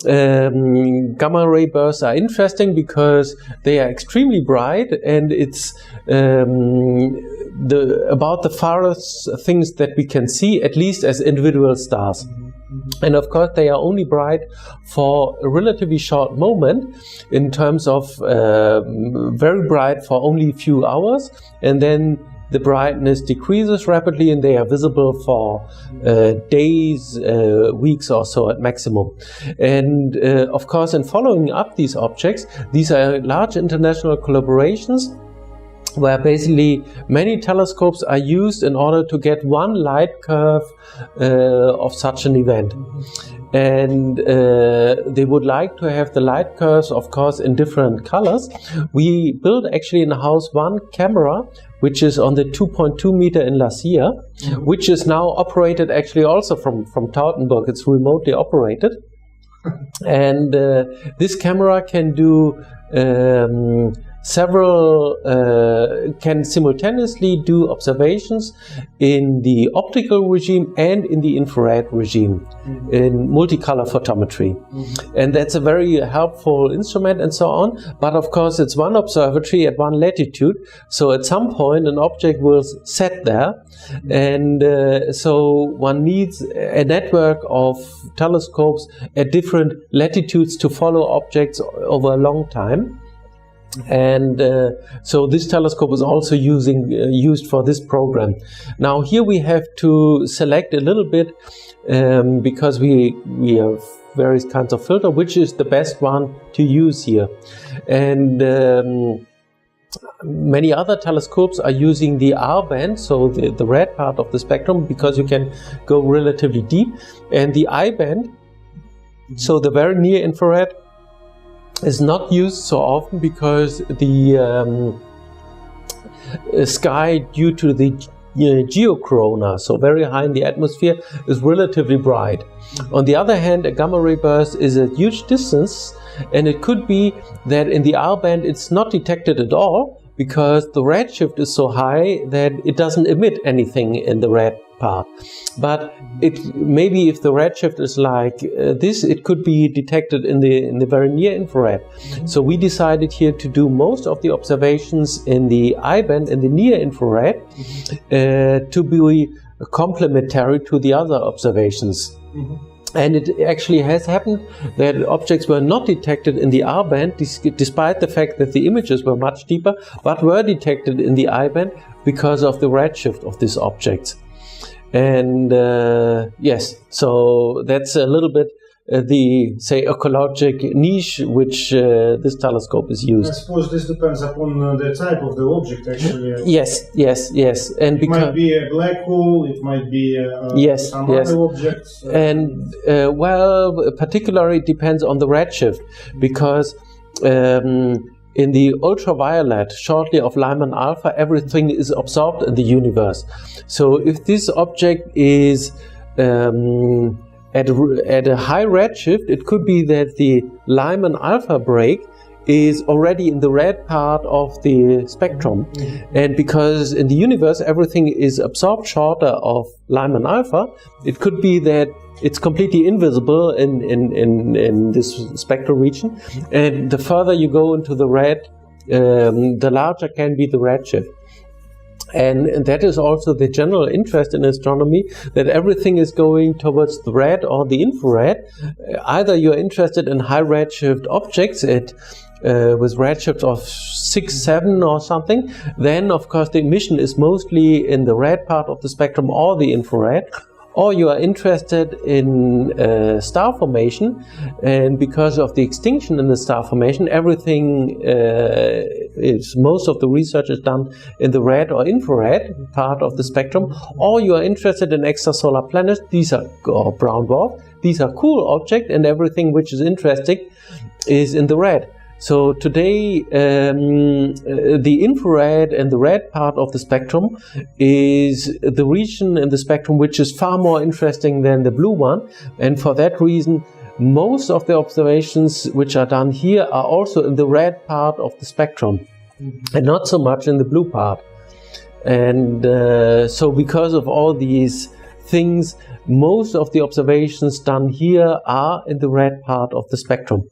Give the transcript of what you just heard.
gamma ray bursts are interesting because they are extremely bright, and it's about the farthest things that we can see, at least as individual stars. And of course they are only bright for a relatively short moment, in terms of very bright for only a few hours, and then the brightness decreases rapidly, and they are visible for days, weeks or so at maximum. And of course, in following up these objects, these are large international collaborations where basically many telescopes are used in order to get one light curve of such an event. And they would like to have the light curves, of course, in different colors. We built actually in the house one camera, which is on the 2.2 meter in La Silla, which is now operated actually also from Tautenburg. It's remotely operated. And this camera can do can simultaneously do observations in the optical regime and in the infrared regime, in multicolor photometry. And that's a very helpful instrument and so on. But of course, it's one observatory at one latitude. So at some point, an object will set there. And so one needs a network of telescopes at different latitudes to follow objects over a long time. And so this telescope is also used for this program. Now here we have to select a little bit because we have various kinds of filter, which is the best one to use here. And many other telescopes are using the R band, so the red part of the spectrum, because you can go relatively deep, and the I band, so the very near infrared, is not used so often because the sky, due to the geocorona, so very high in the atmosphere, is relatively bright. On the other hand, a gamma ray burst is a huge distance, and it could be that in the R band it's not detected at all because the redshift is so high that it doesn't emit anything in the red part. But maybe if the redshift is like this, it could be detected in the very near infrared. So we decided here to do most of the observations in the I band and the near infrared to be complementary to the other observations. And it actually has happened that objects were not detected in the R band, despite the fact that the images were much deeper, but were detected in the I band because of the redshift of these objects. And yes, so that's a little bit the, say, ecologic niche which this telescope is used. I suppose this depends upon the type of the object, actually. Yes. And it might be a black hole, it might be some other objects. And well, particularly it depends on the redshift, because in the ultraviolet, shortly of Lyman alpha, everything is absorbed in the universe. So if this object is at a high redshift, it could be that the Lyman alpha break is already in the red part of the spectrum. And because in the universe everything is absorbed shorter of Lyman alpha, it could be that it's completely invisible in this spectral region. And the further you go into the red, the larger can be the redshift. And that is also the general interest in astronomy, that everything is going towards the red or the infrared. Either you're interested in high redshift objects with redshift of 6, 7 or something, then of course the emission is mostly in the red part of the spectrum or the infrared. Or you are interested in star formation, and because of the extinction in the star formation, everything most of the research is done in the red or infrared part of the spectrum. Or you are interested in extrasolar planets, or brown dwarfs. These are cool objects, and everything which is interesting is in the red. So today, the infrared and the red part of the spectrum is the region in the spectrum which is far more interesting than the blue one. And for that reason, most of the observations which are done here are also in the red part of the spectrum, and not so much in the blue part. And so because of all these things, most of the observations done here are in the red part of the spectrum.